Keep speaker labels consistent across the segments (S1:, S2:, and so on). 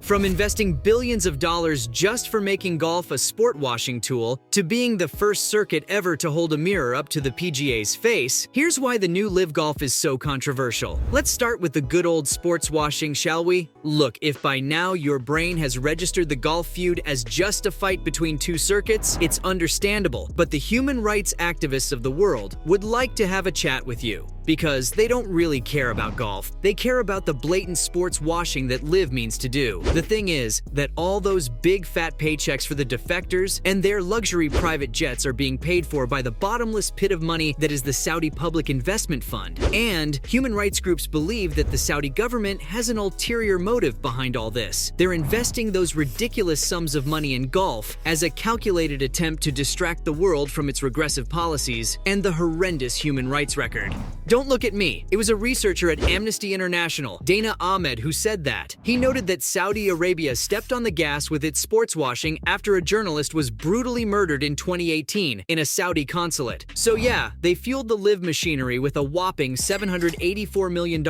S1: From investing billions of dollars just for making golf a sport washing tool, to being the first circuit ever to hold a mirror up to the PGA's face, here's why the new LIV Golf is so controversial. Let's start with the good old sports washing, shall we? Look, if by now your brain has registered the golf feud as just a fight between two circuits, it's understandable, but the human rights activists of the world would like to have a chat with you. Because they don't really care about golf. They care about the blatant sports washing that LIV means to do. The thing is that all those big fat paychecks for the defectors and their luxury private jets are being paid for by the bottomless pit of money that is the Saudi Public Investment Fund. And human rights groups believe that the Saudi government has an ulterior motive behind all this. They're investing those ridiculous sums of money in golf as a calculated attempt to distract the world from its regressive policies and the horrendous human rights record. Don't look at me. It was a researcher at Amnesty International, Dana Ahmed, who said that. He noted that Saudi Arabia stepped on the gas with its sports washing after a journalist was brutally murdered in 2018 in a Saudi consulate. So yeah, they fueled the LIV machinery with a whopping $784 million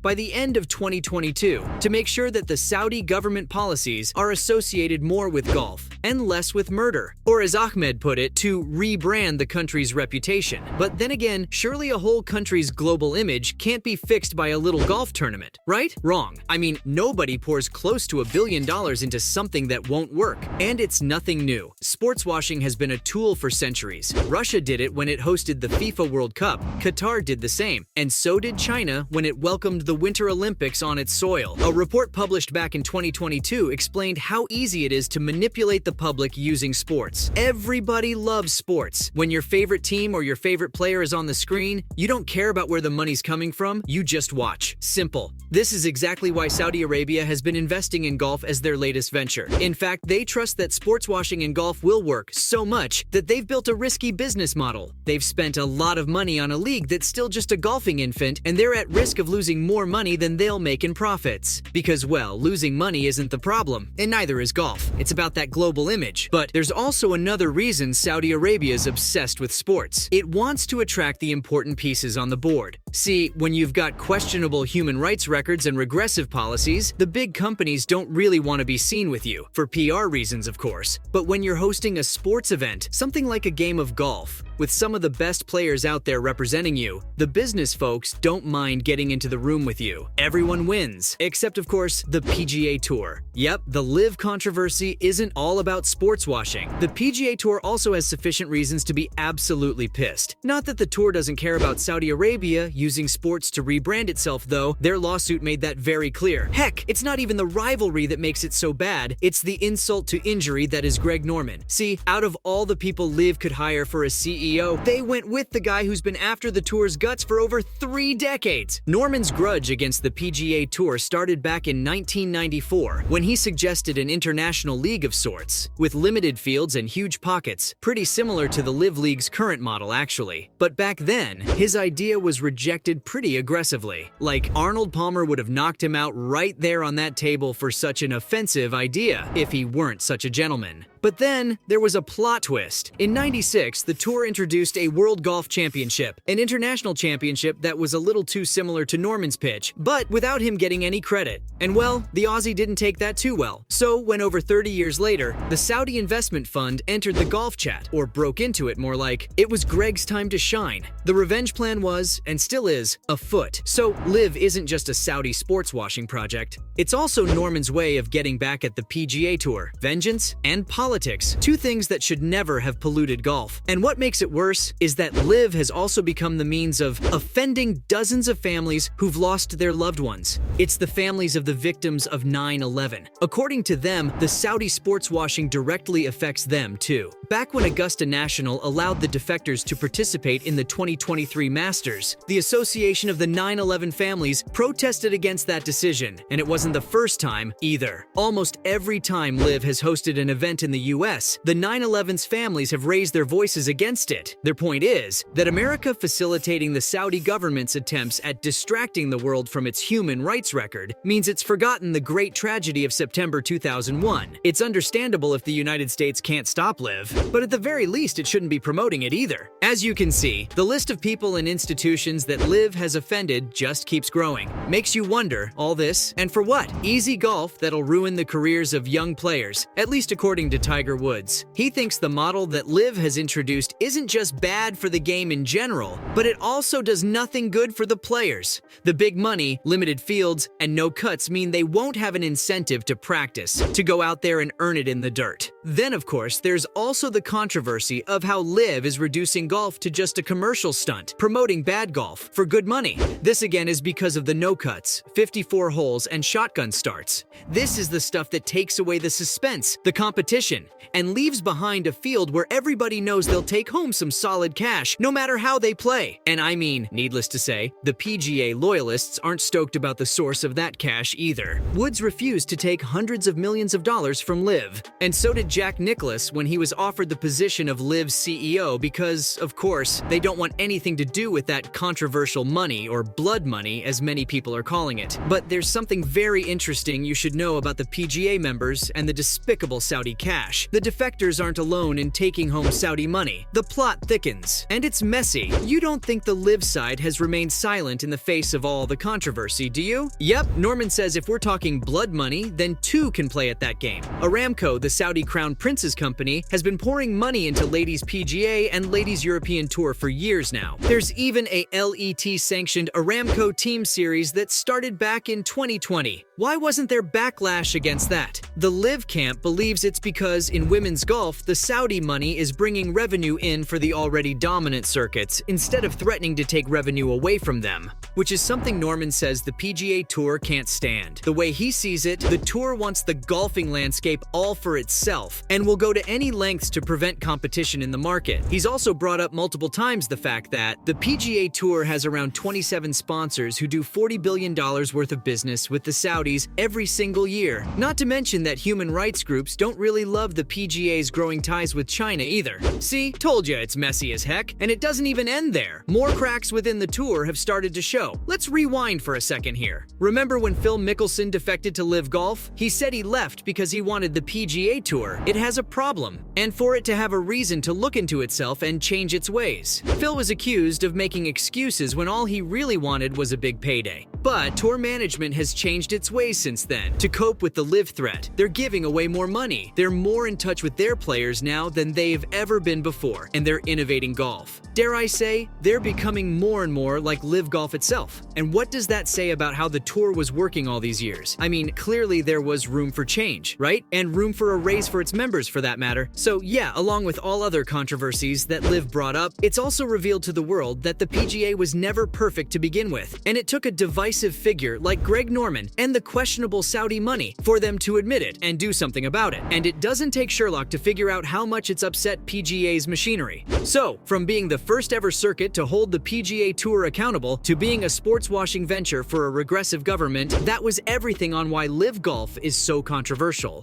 S1: by the end of 2022 to make sure that the Saudi government policies are associated more with golf and less with murder. Or as Ahmed put it, to rebrand the country's reputation. But then again, surely a whole country's global image can't be fixed by a little golf tournament, right? Wrong. I mean, nobody pours close to $1 billion into something that won't work. And it's nothing new. Sports washing has been a tool for centuries. Russia did it when it hosted the FIFA World Cup. Qatar did the same. And so did China when it welcomed the Winter Olympics on its soil. A report published back in 2022 explained how easy it is to manipulate the public using sports. Everybody loves sports. When your favorite team or your favorite player is on the screen, you don't care about where the money's coming from, you just watch. Simple. This is exactly why Saudi Arabia has been investing in golf as their latest venture. In fact, they trust that sports washing in golf will work so much that they've built a risky business model. They've spent a lot of money on a league that's still just a golfing infant, and they're at risk of losing more money than they'll make in profits. Because, well, losing money isn't the problem, and neither is golf. It's about that global image. But there's also another reason Saudi Arabia is obsessed with sports. It wants to attract the important pieces on the board. See, when you've got questionable human rights records and regressive policies, the big companies don't really want to be seen with you, for PR reasons of course. But when you're hosting a sports event, something like a game of golf, with some of the best players out there representing you, the business folks don't mind getting into the room with you. Everyone wins, except of course the PGA Tour. Yep, the LIV controversy isn't all about sports washing. The PGA Tour also has sufficient reasons to be absolutely pissed. Not that the tour doesn't care about Saudi Arabia using sports to rebrand itself though, their lawsuit made that very clear. Heck, it's not even the rivalry that makes it so bad, it's the insult to injury that is Greg Norman. See, out of all the people LIV could hire for a CEO, they went with the guy who's been after the tour's guts for over 3 decades. Norman's grudge against the PGA Tour started back in 1994 when he suggested an international league of sorts, with limited fields and huge pockets, pretty similar to the LIV League's current model actually. But back then, his idea was rejected pretty aggressively. Like, Arnold Palmer would have knocked him out right there on that table for such an offensive idea, if he weren't such a gentleman. But then, there was a plot twist. In '96, the tour introduced a World Golf Championship, an international championship that was a little too similar to Norman's pitch, but without him getting any credit. And well, the Aussie didn't take that too well. So, when over 30 years later, the Saudi Investment Fund entered the golf chat, or broke into it more like, it was Greg's time to shine. The revenge plan was, and still is, afoot. So, LIV isn't just a Saudi sports washing project. It's also Norman's way of getting back at the PGA Tour. Vengeance and politics, two things that should never have polluted golf. And what makes it worse is that LIV has also become the means of offending dozens of families who've lost their loved ones. It's the families of the victims of 9/11. According to them, the Saudi sports washing directly affects them too. Back when Augusta National allowed the defectors to participate in the 2023 Masters, the Association of the 9/11 Families protested against that decision, and it wasn't the first time either. Almost every time LIV has hosted an event in the US, the 9/11's families have raised their voices against it. Their point is that America facilitating the Saudi government's attempts at distracting the world from its human rights record means it's forgotten the great tragedy of September 2001. It's understandable if the United States can't stop LIV, but at the very least it shouldn't be promoting it either. As you can see, the list of people and institutions that that LIV has offended just keeps growing. Makes you wonder, all this, and for what? Easy golf that'll ruin the careers of young players, at least according to Tiger Woods. He thinks the model that LIV has introduced isn't just bad for the game in general, but it also does nothing good for the players. The big money, limited fields, and no cuts mean they won't have an incentive to practice, to go out there and earn it in the dirt. Then, of course, there's also the controversy of how LIV is reducing golf to just a commercial stunt, promoting bad golf for good money. This again is because of the no cuts, 54 holes, and shotgun starts. This is the stuff that takes away the suspense, the competition, and leaves behind a field where everybody knows they'll take home some solid cash, no matter how they play. And I mean, needless to say, the PGA loyalists aren't stoked about the source of that cash either. Woods refused to take hundreds of millions of dollars from LIV, and so did Jack Nicklaus when he was offered the position of LIV's CEO because, of course, they don't want anything to do with that controversial money, or blood money as many people are calling it. But there's something very interesting you should know about the PGA members and the despicable Saudi cash. The defectors aren't alone in taking home Saudi money. The plot thickens, and it's messy. You don't think the LIV side has remained silent in the face of all the controversy, do you? Yep, Norman says if we're talking blood money, then two can play at that game. Aramco, the Saudi Crown Prince's company, has been pouring money into Ladies PGA and Ladies European Tour for years now. There's even a LET-sanctioned Aramco Team Series that started back in 2020. Why wasn't there backlash against that? The LIV camp believes it's because in women's golf, the Saudi money is bringing revenue in for the already dominant circuits instead of threatening to take revenue away from them, which is something Norman says the PGA Tour can't stand. The way he sees it, the Tour wants the golfing landscape all for itself and will go to any lengths to prevent competition in the market. He's also brought up multiple times the fact that the PGA Tour has around 27 sponsors who do $40 billion worth of business with the Saudis every single year. Not to mention that human rights groups don't really love the PGA's growing ties with China either. See, told ya it's messy as heck, and it doesn't even end there. More cracks within the Tour have started to show. Let's rewind for a second here. Remember when Phil Mickelson defected to LIV Golf? He said he left because he wanted the PGA Tour. It has a problem, and for it to have a reason to look into itself and change its ways. Phil was accused of making excuses when all he really wanted was a big payday. But Tour management has changed its ways since then. To cope with the LIV threat, they're giving away more money. They're more in touch with their players now than they've ever been before, and they're innovating golf. Dare I say, they're becoming more and more like LIV Golf itself. And what does that say about how the Tour was working all these years? I mean, clearly there was room for change, right? And room for a raise for its members for that matter. So yeah, along with all other controversies that LIV brought up, it's also revealed to the world that the PGA was never perfect to begin with. And it took a divisive figure like Greg Norman and the questionable Saudi money for them to admit it and do something about it. And it doesn't take Sherlock to figure out how much it's upset PGA's machinery. So, from being the first ever circuit to hold the PGA Tour accountable to being a sports washing venture for a regressive government, that was everything on why LIV Golf is so controversial.